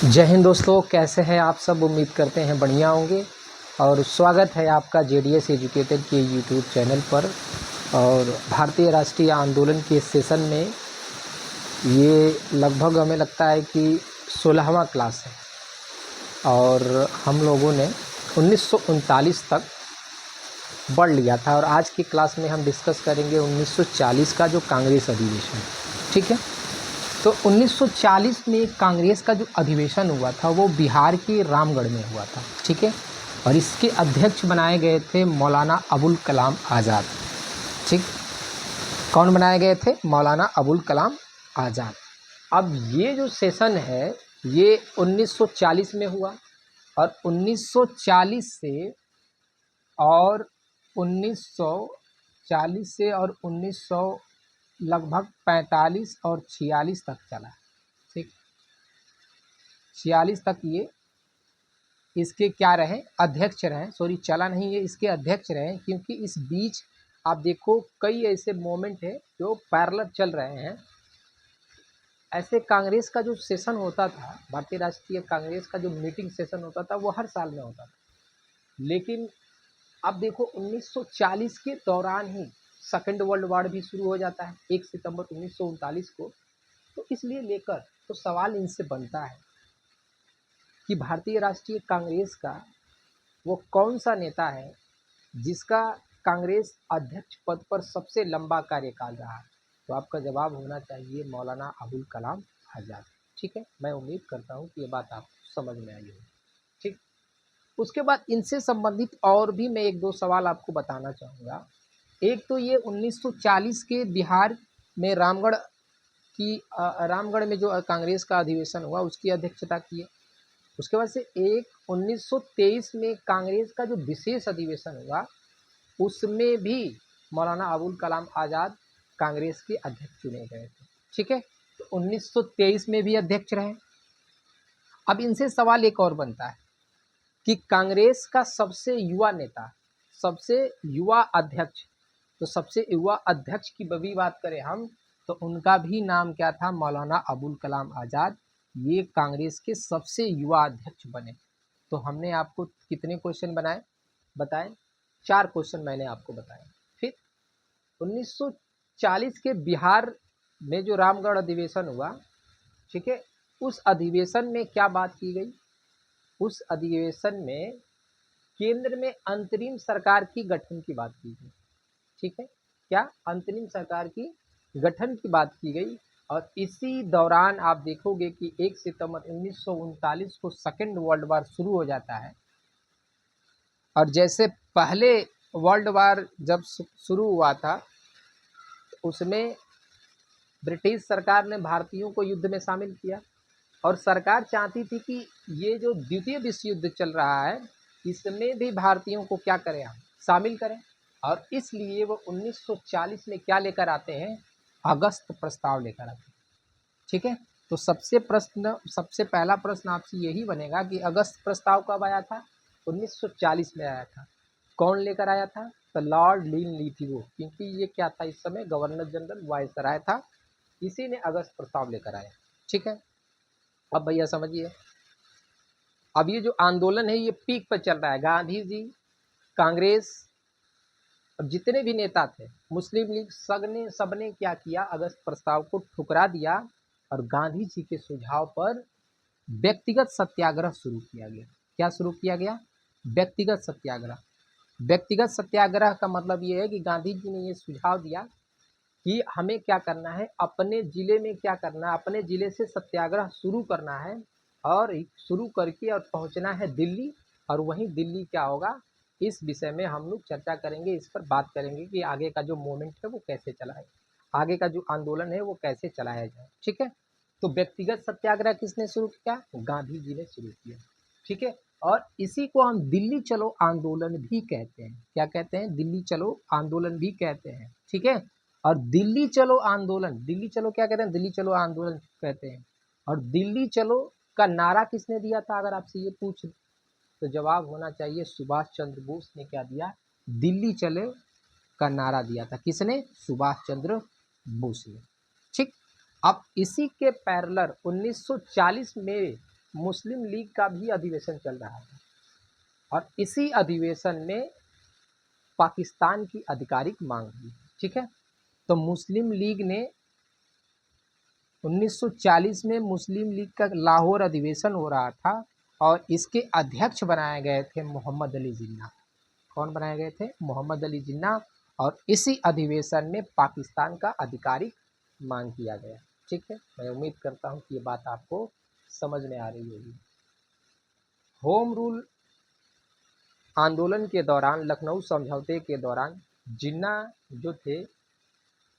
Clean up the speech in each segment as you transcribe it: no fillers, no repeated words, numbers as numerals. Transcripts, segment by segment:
जय हिंद दोस्तों, कैसे हैं आप सब। उम्मीद करते हैं बढ़िया होंगे और स्वागत है आपका जेडीएस एजुकेटेड के यूट्यूब चैनल पर। और भारतीय राष्ट्रीय आंदोलन के सेशन में ये लगभग हमें लगता है कि 16वां क्लास है और हम लोगों ने 1939 तक पढ़ लिया था और आज की क्लास में हम डिस्कस करेंगे 1940 का जो कांग्रेस अधिवेशन। ठीक है, तो 1940 में कांग्रेस का जो अधिवेशन हुआ था वो बिहार के रामगढ़ में हुआ था। ठीक है, और इसके अध्यक्ष बनाए गए थे मौलाना अबुल कलाम आज़ाद। ठीक, कौन बनाए गए थे? मौलाना अबुल कलाम आज़ाद। अब ये जो सेशन है ये 1940 में हुआ और 1940 से और 1940 से और 1900 लगभग 45 और 46 तक चला। ठीक, 46 तक ये इसके क्या रहे? अध्यक्ष रहे। सॉरी, चला नहीं, ये इसके अध्यक्ष रहे, क्योंकि इस बीच आप देखो कई ऐसे मोमेंट है जो पैरेलल चल रहे हैं। ऐसे कांग्रेस का जो सेशन होता था, भारतीय राष्ट्रीय कांग्रेस का जो मीटिंग सेशन होता था वो हर साल में होता था, लेकिन अब देखो 1940 के दौरान ही सेकेंड वर्ल्ड वॉर भी शुरू हो जाता है 1 सितंबर 1939 को। तो इसलिए लेकर तो सवाल इनसे बनता है कि भारतीय राष्ट्रीय कांग्रेस का वो कौन सा नेता है जिसका कांग्रेस अध्यक्ष पद पर सबसे लंबा कार्यकाल रहा। तो आपका जवाब होना चाहिए मौलाना अबुल कलाम आज़ाद। ठीक है, मैं उम्मीद करता हूँ कि ये बात आपको समझ में आई होगी। ठीक, उसके बाद इनसे संबंधित और भी मैं एक दो सवाल आपको बताना चाहूँगा। एक तो ये 1940 के बिहार में रामगढ़ में जो कांग्रेस का अधिवेशन हुआ उसकी अध्यक्षता की है। उसके बाद से एक 1923 में कांग्रेस का जो विशेष अधिवेशन हुआ उसमें भी मौलाना अबुल कलाम आज़ाद कांग्रेस के अध्यक्ष चुने गए थे। ठीक है, तो 1923 में भी अध्यक्ष रहे। अब इनसे सवाल एक और बनता है कि कांग्रेस का सबसे युवा नेता, सबसे युवा अध्यक्ष, तो सबसे युवा अध्यक्ष की भी बात करें हम तो उनका भी नाम क्या था? मौलाना अबुल कलाम आज़ाद। ये कांग्रेस के सबसे युवा अध्यक्ष बने। तो हमने आपको कितने क्वेश्चन बताए? 4 क्वेश्चन मैंने आपको बताए। फिर 1940 के बिहार में जो रामगढ़ अधिवेशन हुआ, ठीक है, उस अधिवेशन में क्या बात की गई? उस अधिवेशन में केंद्र में अंतरिम सरकार की गठन की बात की गई। ठीक है, क्या? अंतरिम सरकार की गठन की बात की गई। और इसी दौरान आप देखोगे कि 1 सितंबर 1939 को सेकेंड वर्ल्ड वॉर शुरू हो जाता है। और जैसे पहले वर्ल्ड वॉर जब शुरू हुआ था उसमें ब्रिटिश सरकार ने भारतीयों को युद्ध में शामिल किया और सरकार चाहती थी कि ये जो द्वितीय विश्व युद्ध चल रहा है इसमें भी भारतीयों को क्या करें? हम शामिल करें। और इसलिए वो 1940 में क्या लेकर आते हैं? अगस्त प्रस्ताव लेकर आते हैं। ठीक है, तो सबसे पहला प्रश्न आपसे यही बनेगा कि अगस्त प्रस्ताव कब आया था? 1940 में आया था। कौन लेकर आया था? तो लॉर्ड लिनलिथगो, क्योंकि ये क्या था? इस समय गवर्नर जनरल वायसराय था, इसी ने अगस्त प्रस्ताव लेकर आया। ठीक है, अब भैया समझिए, अब ये जो आंदोलन है ये पीक पर चल रहा है। गांधी जी, कांग्रेस और जितने भी नेता थे, मुस्लिम लीग, सबने क्या किया? अगस्त प्रस्ताव को ठुकरा दिया और गांधी जी के सुझाव पर व्यक्तिगत सत्याग्रह शुरू किया गया। क्या शुरू किया गया? व्यक्तिगत सत्याग्रह। व्यक्तिगत सत्याग्रह का मतलब ये है कि गांधी जी ने ये सुझाव दिया कि हमें क्या करना है? अपने ज़िले में क्या करना है? अपने ज़िले से सत्याग्रह शुरू करना है और शुरू करके और पहुंचना है दिल्ली। और वहीं दिल्ली क्या होगा? इस विषय में हम लोग चर्चा करेंगे, इस पर बात करेंगे कि आगे का जो मूवमेंट है वो कैसे चलाए, आगे का जो आंदोलन है वो कैसे चलाया जाए। ठीक है, तो व्यक्तिगत सत्याग्रह किसने शुरू किया? गांधी जी ने शुरू किया। ठीक है, और इसी को हम दिल्ली चलो आंदोलन भी कहते हैं। क्या कहते हैं? दिल्ली चलो आंदोलन भी कहते हैं। ठीक है, और दिल्ली चलो आंदोलन, दिल्ली चलो क्या कहते हैं? दिल्ली चलो आंदोलन कहते हैं। और दिल्ली चलो का नारा किसने दिया था? अगर आपसे ये पूछ तो जवाब होना चाहिए सुभाष चंद्र बोस ने क्या दिया? दिल्ली चलो का नारा दिया था। किसने? सुभाष चंद्र बोस ने। ठीक, अब इसी के पैरेलल 1940 में मुस्लिम लीग का भी अधिवेशन चल रहा था और इसी अधिवेशन में पाकिस्तान की आधिकारिक मांग हुई। ठीक है, तो मुस्लिम लीग ने 1940 में मुस्लिम लीग का लाहौर अधिवेशन हो रहा था और इसके अध्यक्ष बनाए गए थे मोहम्मद अली जिन्ना। कौन बनाए गए थे? मोहम्मद अली जिन्ना। और इसी अधिवेशन में पाकिस्तान का आधिकारिक मांग किया गया। ठीक है, मैं उम्मीद करता हूँ कि ये बात आपको समझ में आ रही होगी। होम रूल आंदोलन के दौरान, लखनऊ समझौते के दौरान जिन्ना जो थे,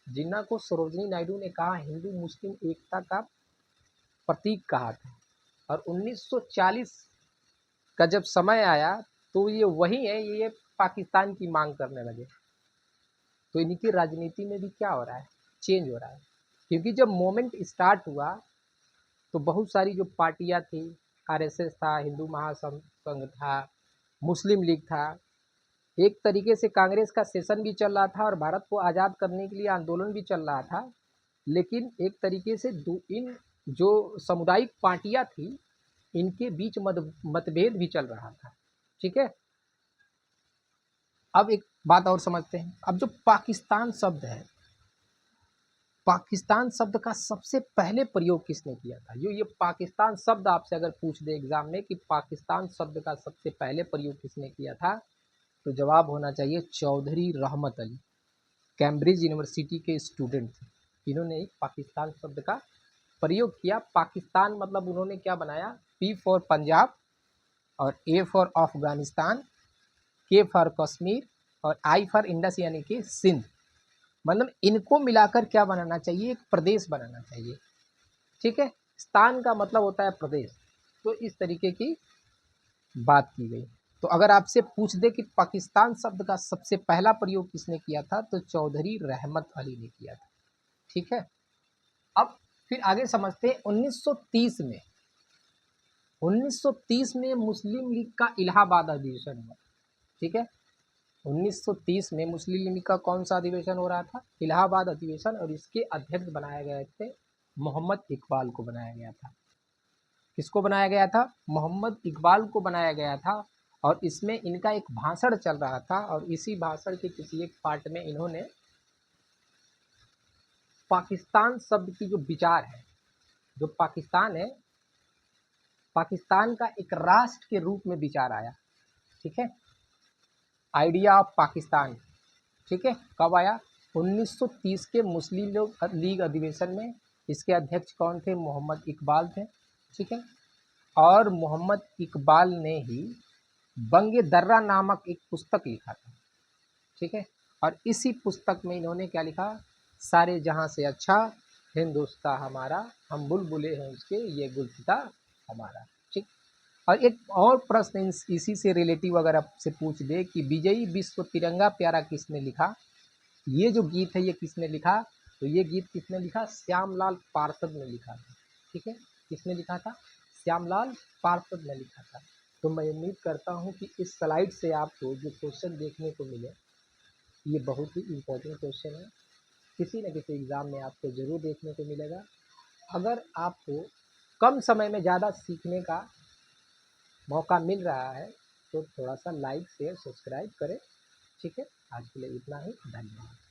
जिन्ना को सरोजनी नायडू ने कहा हिंदू मुस्लिम एकता का प्रतीक कहा था। और 1940 का जब समय आया तो ये वही है, ये पाकिस्तान की मांग करने लगे। तो इनकी राजनीति में भी क्या हो रहा है? चेंज हो रहा है। क्योंकि जब मोमेंट स्टार्ट हुआ तो बहुत सारी जो पार्टियां थी, आरएसएस था, हिंदू महासंघ था, मुस्लिम लीग था, एक तरीके से कांग्रेस का सेशन भी चल रहा था और भारत को आज़ाद करने के लिए आंदोलन भी चल रहा था। लेकिन एक तरीके से इन जो सामुदायिक पार्टियां थी इनके बीच मतभेद भी चल रहा था। ठीक है, अब एक बात और समझते हैं। अब जो पाकिस्तान शब्द है, पाकिस्तान शब्द का सबसे पहले प्रयोग किसने किया था? ये पाकिस्तान शब्द आपसे अगर पूछ दे एग्जाम में कि पाकिस्तान शब्द का सबसे पहले प्रयोग किसने किया था, तो जवाब होना चाहिए चौधरी रहमत अली। कैम्ब्रिज यूनिवर्सिटी के स्टूडेंट थे, इन्होंने पाकिस्तान शब्द का प्रयोग किया। पाकिस्तान मतलब उन्होंने क्या बनाया? पी फॉर पंजाब और ए फॉर अफगानिस्तान, के फॉर कश्मीर और आई फॉर इंडस यानी कि सिंध। मतलब इनको मिलाकर क्या बनाना चाहिए? एक प्रदेश बनाना चाहिए। ठीक है, स्थान का मतलब होता है प्रदेश। तो इस तरीके की बात की गई। तो अगर आपसे पूछ दे कि पाकिस्तान शब्द का सबसे पहला प्रयोग किसने किया था, तो चौधरी रहमत अली ने किया था। ठीक है, अब फिर आगे समझते हैं। 1930 में मुस्लिम लीग का इलाहाबाद अधिवेशन हुआ। ठीक है, 1930 में मुस्लिम लीग का कौन सा अधिवेशन हो रहा था? इलाहाबाद अधिवेशन। और इसके अध्यक्ष बनाए गए थे मोहम्मद इकबाल को बनाया गया था। किसको बनाया गया था? मोहम्मद इकबाल को बनाया गया था। और इसमें इनका एक भाषण चल रहा था और इसी भाषण के किसी एक पार्ट में इन्होंने पाकिस्तान शब्द की जो विचार है, जो पाकिस्तान है, पाकिस्तान का एक राष्ट्र के रूप में विचार आया। ठीक है, आइडिया ऑफ पाकिस्तान। ठीक है, कब आया? 1930 के मुस्लिम लीग अधिवेशन में। इसके अध्यक्ष कौन थे? मोहम्मद इकबाल थे। ठीक है, और मोहम्मद इकबाल ने ही बंगे दर्रा नामक एक पुस्तक लिखा था। ठीक है, और इसी पुस्तक में इन्होंने क्या लिखा? सारे जहां से अच्छा हिंदुस्तान हमारा, हम बुलबुले हैं उसके, ये गुलसिता हमारा। ठीक, और एक और प्रश्न इसी से रिलेटिव अगर आपसे पूछ दे कि विजयी विश्व तिरंगा प्यारा किसने लिखा, ये जो गीत है ये किसने लिखा, तो ये गीत किसने लिखा? श्यामलाल पार्षद ने लिखा था। ठीक है, किसने लिखा था? श्यामलाल पार्षद ने लिखा था। तो मैं उम्मीद करता हूँ कि इस स्लाइड से आपको जो क्वेश्चन देखने को मिले ये बहुत ही इम्पोर्टेंट क्वेश्चन है, किसी न किसी एग्ज़ाम में आपको ज़रूर देखने को मिलेगा। अगर आपको कम समय में ज़्यादा सीखने का मौका मिल रहा है तो थोड़ा सा लाइक शेयर सब्सक्राइब करें। ठीक है, आज के लिए इतना ही, धन्यवाद।